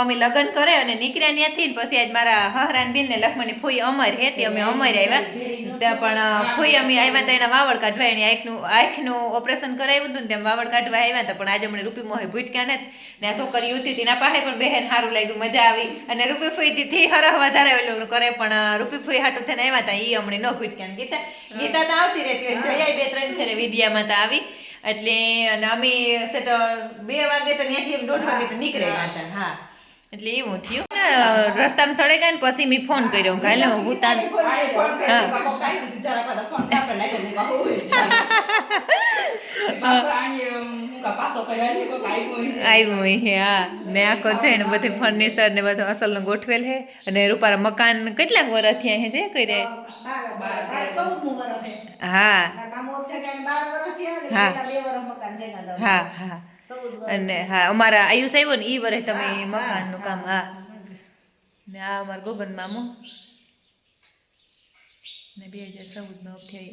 અમે લગ્ન કરે અને નીકળ્યા ત્યાંથી પછી આજ મારા હહરાન બેન ને લખમણની ફૂઈ અમર હતી અમે અમર આવ્યા ત્યાં પણ ફૂઈ અમે આવ્યા હતા એના વાવડ કાઢવા એની આંખનું ઓપરેશન કરાવ્યું હતું ને તેમ વાવડ કાઢવા આવ્યા હતા પણ આજે અમને રૂપી મોહી ભૂટક્યા ને આ છોકરી હતી તેના પાસે પણ બહેન સારું લાગ્યું મજા આવી અને રૂપી ફૂઈથી હરહ વધારે ઓલું કરે પણ રૂપી ફૂઈ હાટું થઈને આવ્યા હતા એ અમને ન ભૂટક્યા ગીતા ગીતા તો આવતી રહેતી હોય જયા 2-3 ફેરે વિદ્યામાં તો આવી એટલે અને અમે સેટ 2 વાગે તો ત્યાંથી એમ 1:30 વાગે તો નીકળ્યા હતા હા એટલે એવું થયું ને રસ્તામાં સડે ગયા ને પછી મેં ફોન કર્યો કાલે હું તાર આવ્યું હા ને આખો છે ને બધી ફર્નિચર ને બધું અસલનું ગોઠવેલ છે અને રૂપારા મકાન કેટલાક વર્ષ થયા છે જે કઈ રે હા હા હા અને હા અમારા આયુષ આવ્યો ને ઈ વરે તમે મકાનનું કામ હા ને આ અમારા ગોગન મામો ને 2014 માં થઈ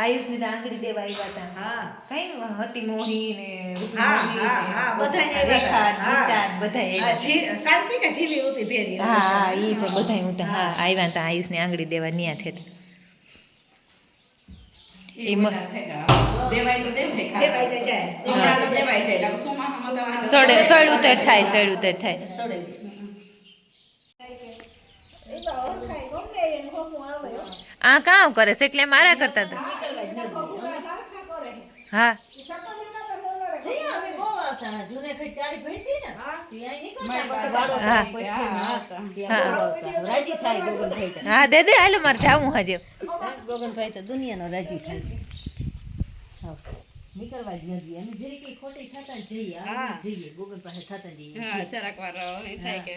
આયુષ ની આંગળી દેવા આવ્યા હતા હા કઈ હતી મોહી ને બધા શાંતિ કે જીવી ઉતી ફેરી હા ઈ પણ બધા ઉતા હા આવ્યા હતા આયુષ ની આંગળી દેવા ન્યા થેટ સળ ઉતર થાય આ કામ કરે છે એટલે મારા કરતા હતા હા હા દે દે હાલો મારે જાવું હજે ગોગનભાઈ તો દુનિયાનો રાજી થાય નીકળવા જ નથી અમે જે કઈ ખોટી થતા જઈએ જઈએ ગોગન પાસે થતા જઈએ હા જરાક વાર થાય કે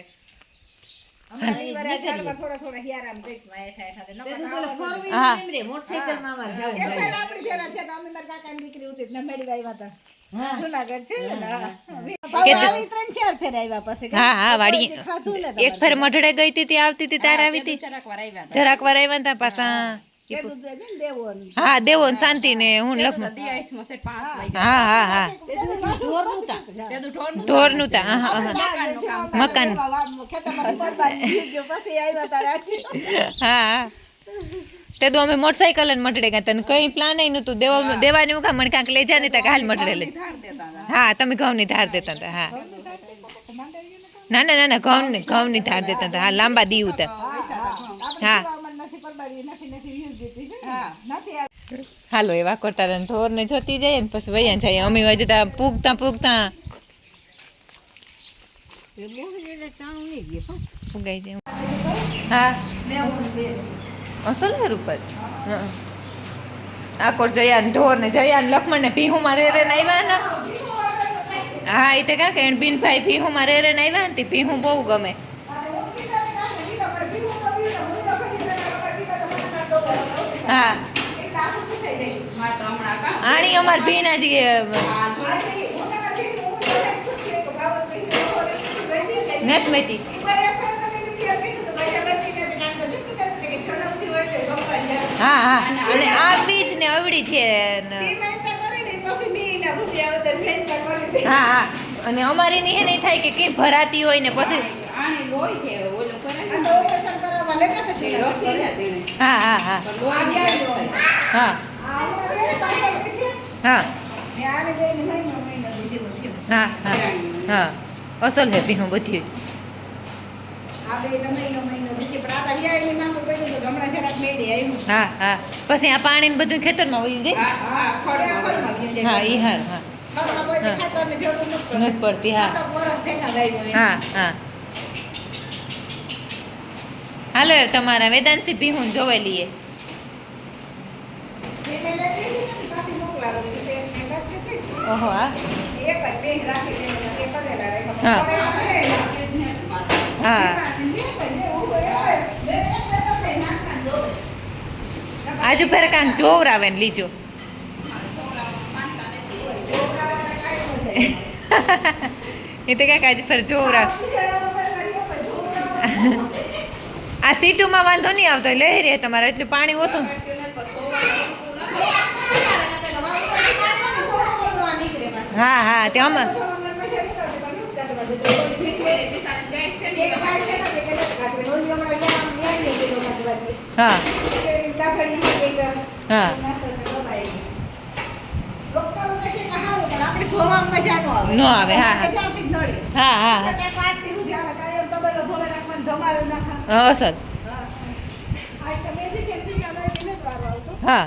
એક ફેર મઢડે ગઈ હતી આવતી હતી તાર આવી હતી જરાક વાર આવ્યા હતા પાછા હા દેવો શાંતિ ને હું હા હા હા ઢોર નું મકાન હા તે તો અમે મોટરસાઇકલ ને મટડે ગયા તને કઈ પ્લાન નતું દેવાની હું મને કાંક લઈ જા ને ત્યાં હાલ મટડે લઈ હા તમે ઘઉં ની ધાર દેતા હતા હા ના ઘઉં ની ધાર દેતા હતા હા લાંબા દી ઉતા હા હાલો એવા કરતા રહે ઢોર ને જોતી જાય ને પછી વૈયા જાય અમે વજતા પૂગતા ફુગાઈ જાય હા અસલ હે રૂપલ આકોર જયા ઢોર ને જયા લક્ષ્મણ ને ભીહું માં રે ને આવ્યા ને હા એ તો કાંક એને બિનભાઈ ભીહું માં રે ને આવ્યા ને ભીહું બહુ ગમે હા આણી અમાર ભીના જી મેથમેટિક હા હા અને આ બીજ ને અવડી છે હા હા અને અમારી ની હે નહીં થાય કે કઈ ભરાતી હોય ને પછી હા હા હા હા હા હા હા અસલ હે ભીહું બધી હા હા પછી આ પાણી ને બધું ખેતરમાં વયું જાય હા ઈ હાર હા નથી પડતી હા હા હા હાલો તમારા વેદાંશી ભીહું જોવે લઈએ ઓહો હા હા આજુ ફેર કાંક જોવરાવે ને લીજો એ તો કાંઈક આજે ફેર જોવરાવે આ સીટુમાં વાંધો નહીં આવતો લહેરી તમારે એટલું પાણી ઓછું હા હા તે હા હા નો આવે હા હા હા હા અસર હા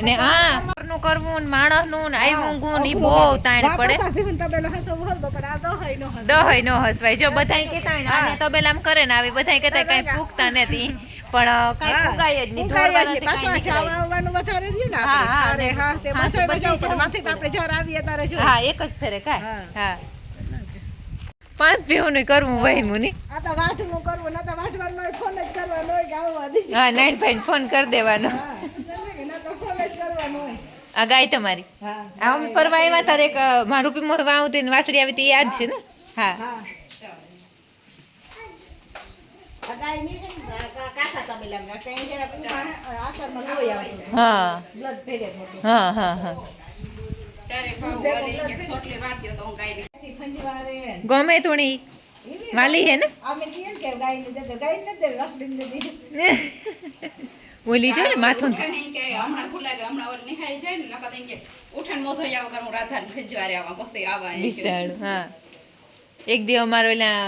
ને આ નું કરવું ને માણસનું ને આવ્યું ને ઈ બહુ તાણ પડે દહય નો હસવાય જો બધાય કહેતા હોય ને આને તબેલામ કરે ને આવી બધાય કહેતા કઈ પૂગતા નથી પણ કઈ પૂગાય જ નહીં ઢોળવાના હા એક જ ફેરે કાય હા 5 ભેહું કરવું વહીમું ની હા નાઈટ ભાઈ ફોન કરી દેવાનો આ ગાય તમારી આ અમે પરવા આવ્યા તારે એક મારું રૂપી મોર વાવતી ને વાસળી આવી હતી યાદ છે ને હા હા હા હા ગમે થોડી વાલી હે ને ઓલી જો ને માથું હા એક દી અમારો ઓલા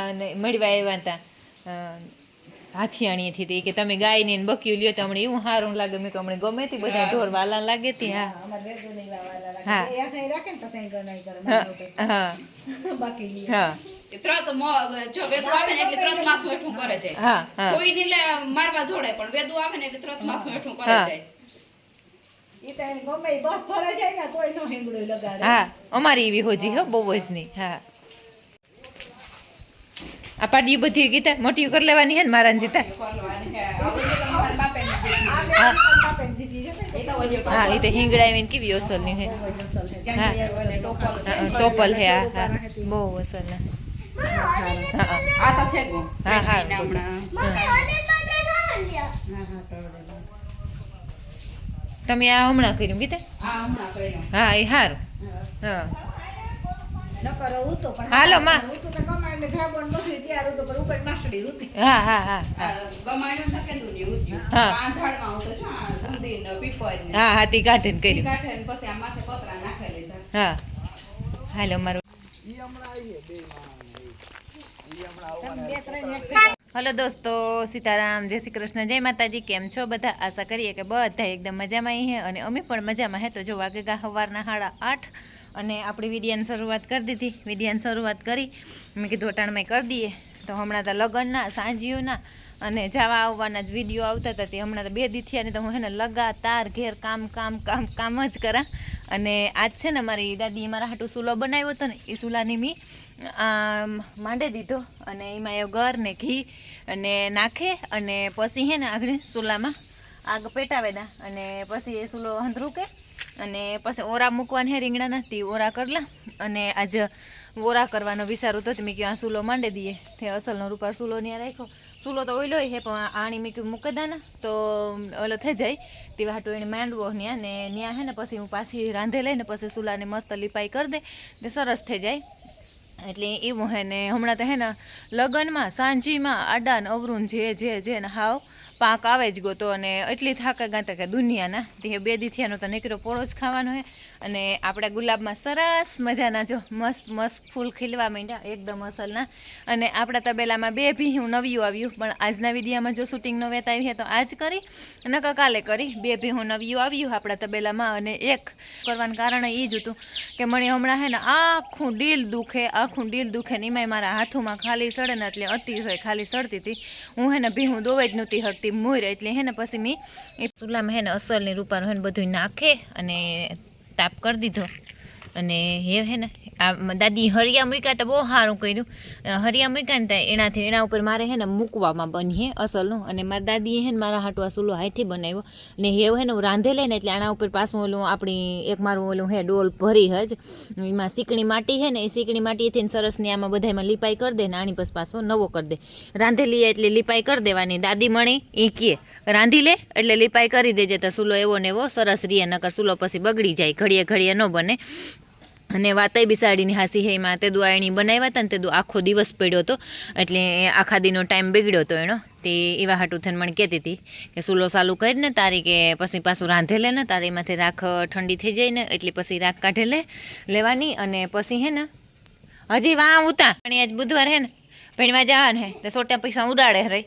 મળવા આવ્યા હતા હાથિયાણી થી કે તમે ગાય ને બક્યું લ્યો તો હમણાં એવું સારું લાગે મેં હમણાં ગમે તે બધા ઢોર વાલા લાગે તી હા હા હા હા હા અમારી એવી હોજી હો બહુ જ નહીં હા આ પાડીયું બધી ગીતા મોટી કરી લેવાની હે ને મારા જીતા હા એ તો હિંગડાવીને કેવી અસલ ની હે હા ટોપલ હે હા બહુ અસલ ના હા હા તમે આ હમણાં કર્યું ગીતા હા એ સારું હા હાલો માં હા હા હા હા હા તી કાઢીને કર્યું હા હાલો મારું હલો દોસ્તો સીતારામ જય શ્રી કૃષ્ણ જય માતાજી કેમ છો બધા આશા કરીએ કે બધા એકદમ મજામાં હે અને અમે પણ મજામાં હે તો જો વાગેગા સવારના 8:30 અને આપણી વિડિયાની શરૂઆત કરી દીધી વિડિયાની શરૂઆત કરી મેં કીધું અટાણમાં કરી દઈએ તો હમણાં તો લગ્નના સાંજીઓના અને જવા આવવાના જ વિડીયો આવતા હતા તે હમણાં તો 2 દી થયા ને તો હું એને લગાતાર ઘેર કામ જ કરા અને આજ છે ને મારી દાદીએ મારા હાટું સૂલો બનાવ્યો હતો ને એ સૂલાની મેં માંડે દીધો અને એમાં એ ગર ને ઘી અને નાખે અને પછી હે ને આગળ સૂલામાં આગ પેટાવે દા અને પછી એ સૂલો હંધરૂકે અને પછી ઓરા મૂકવાના હે રીંગણા નથી ઓરા કરલા અને આજે ઓરા કરવાનો વિચારું તો મેં કહ્યું આ સૂલો માંડી દઈએ તે અસલનો રૂપા સૂલો ત્યાં રાખ્યો સૂલો તો ઓઈલો હે પણ આણી મેં કહ્યું મૂકી દા ને તો ઓલો થઈ જાય તેવા હાટું એને માંડવો ત્યાં ને ત્યાં હે ને પછી હું પાછી રાંધે લઈને પછી સૂલાને મસ્ત લીપાઈ કરી દે તે સરસ થઈ જાય એટલે એવું હે ને હમણાં તો હે ને લગ્નમાં સાંજીમાં આડા ને અવરું જે ને હાવ પાક આવે જ ગોતો અને એટલી થાકા ગાતા કે દુનિયાના તે 2 દી થયાનો તો નીકળો પોળો જ ખાવાનો હે અને આપણા ગુલાબમાં સરસ મજાના જો મસ્ત ફૂલ ખીલવા માંડ્યા એકદમ અસલના અને આપણા તબેલામાં 2 ભીહું નવિયું આવ્યું પણ આજના વિડીયામાં જો શૂટિંગનો વેત આવી છે તો આજ કરી નકા કાલે કરી 2 ભીહું નવિયું આવ્યું આપણા તબેલામાં અને એક કરવાનું કારણ એ જ હતું કે મને હમણાં હે ને આખું ડીલ દુખે ને એમાંય મારા હાથોમાં ખાલી સડે ને એટલે અતિશય ખાલી સડતી હતી હું હે ને ભીહું દોવે જ નહોતી હકતી મોર એટલે હે ને પછી મેં એ ચૂલામાં હે ને અસલની રૂપાનું હે ને બધું નાખે અને તાપ કરી દીધો અને હે ને આ દાદી હરિયા મૂક્યા તો બહુ સારું કર્યું હરિયા મૂક્યા ને એનાથી એના ઉપર મારે હે ને મૂકવામાં બની અસલનું અને મારા દાદીએ હે ને મારા હાટું આ સૂલો હાથથી બનાવ્યો ને હેવ હે ને હું રાંધે લે ને એટલે આના ઉપર પાછું ઓલું આપણી એક મારું ઓલું હે ડોલ ભરી જ એમાં સીકણી માટી હે ને એ સીકણી માટીથી સરસની આમાં બધામાં લીપાઈ કરી દે ને આની પછી પાછો નવો કરી દે રાંધેલી એટલે લીપાઈ કરી દેવાની દાદી મણી એ કહે રાંધી લે એટલે લીપાઈ કરી દેજે તો સૂલો એવો ને એવો સરસ રીએ નકર સૂલો પછી બગડી જાય ઘડીએ ન બને અને વાતય બિસાડીની હાસી હે એમાં તે દુ આણી બનાવ્યા હતા ને તે દુ આખો દિવસ પડ્યો હતો એટલે આખા દીનો ટાઈમ બગડ્યો હતો એનો તે એવા હાટું થઈને મને કહેતી હતી કે સૂલો ચાલુ કરીને તારી કે પછી પાછું રાંધે લે ને તારે એમાંથી રાખ ઠંડી થઈ જાય ને એટલે પછી રાખ કાઢે લેવાની અને પછી હે ને હજી વાં ઉતા પણ આજ બુધવાર હે ને ભણવા જવાનું હે તો સોટા પૈસા ઉડાડે રહી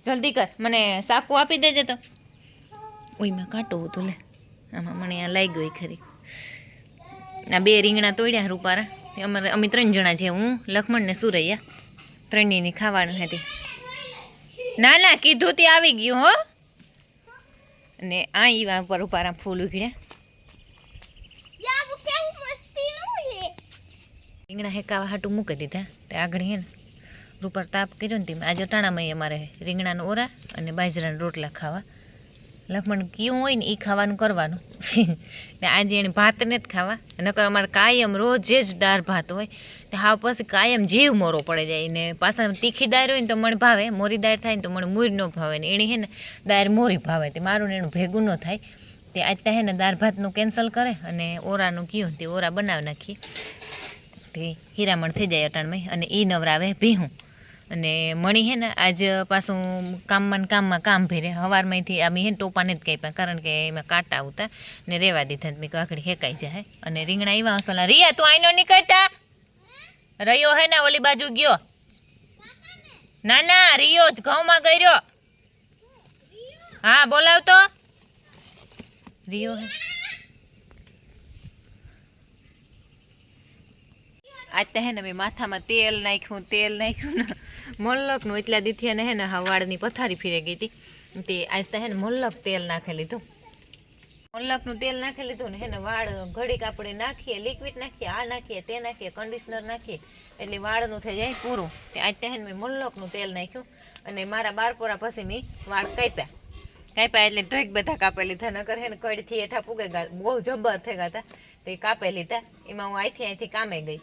જલ્દી કર મને સાકું આપી દેજે તો ઓઈમાં કાંટો હતું લે આમાં મને આ લાગી ગઈ ખરી આ 2 રીંગણા તોડ્યા રૂપારા અમે 3 જણા છે હું લખમણ ને સુરૈયા ત્રણેયની ખાવાનું હતી ના કીધું તે આવી ગયું હો અને આ ઈવા ઉપર રૂપારા ફૂલ ઉઘડ્યા રીંગણા હેકાવા હાટું મૂકી દીધા તે આગળ હે ને રૂપાર તાપ કર્યો ને તેમ આજે અટાણામાં અમારે રીંગણાનો ઓરા અને બાજરાના રોટલા ખાવા લખમણ કયું હોય ને એ ખાવાનું કરવાનું ને આજે એને ભાત ને જ ખાવા નકર અમારે કાયમ રોજે જ દાળ ભાત હોય તો હા પછી કાયમ જીવ મોરો પડે જાય ને પાછા તીખી દાળ હોય ને તો મને ભાવે મોરી દાળ થાય ને તો મને મૂર ન ભાવે ને એની હે ને દાળ મોરી ભાવે તે મારું ને એનું ભેગું ન થાય તે આજ ત્યાં હે ને દાળ ભાતનું કેન્સલ કરે અને ઓરાનું કયું તે ઓરા બનાવી નાખીએ તે હીરામણ થઈ જાય અટાણમાં અને એ નવરાવે ભીહું અને મણી હે ને આજ પાછું કામમાં કામ ભેરે સવારમાંથી અમે હે ને ટોપાને જ કાપ્યા કારણ કે એમાં કાંટા આવતા ને રેવા દીધા મેં કાકડી હેકાઈ જાય અને રીંગણા એવા હસલા રિયા તું આઈનો નીકળતા રહ્યો હે ને ઓલી બાજુ ગયો ના રિયો જ ઘઉંમાં ગયો હા બોલાવ તો રિયો હે આજ તો હે ને મેં માથામાં તેલ નાખ્યું ને મોલ્લકનું એટલા દીથી અને હે ને વાળની પથારી ફીરે ગઈ હતી તે આજ તો હે ને મોલ્લક તેલ નાખી લીધું મોલ્લકનું તેલ નાખી લીધું ને હે ને વાળ ઘડીક આપણે નાખીએ લિક્વિડ નાખીએ આ નાખીએ તે નાખીએ કન્ડિશનર નાખીએ એટલે વાળનું થઈ જાય પૂરું તે આજ તો હે ને મેં મોલ્લકનું તેલ નાખ્યું અને મારા બારપોરા પછી મેં વાળ કાપ્યા એટલે ઢેક બધા કાપી લીધા નકર હે ને કડથી હેઠા પૂગે ગયા બહુ જબર થઈ ગયા હતા તે કાપી લીધા એમાં હું અહીંથી કામે ગઈ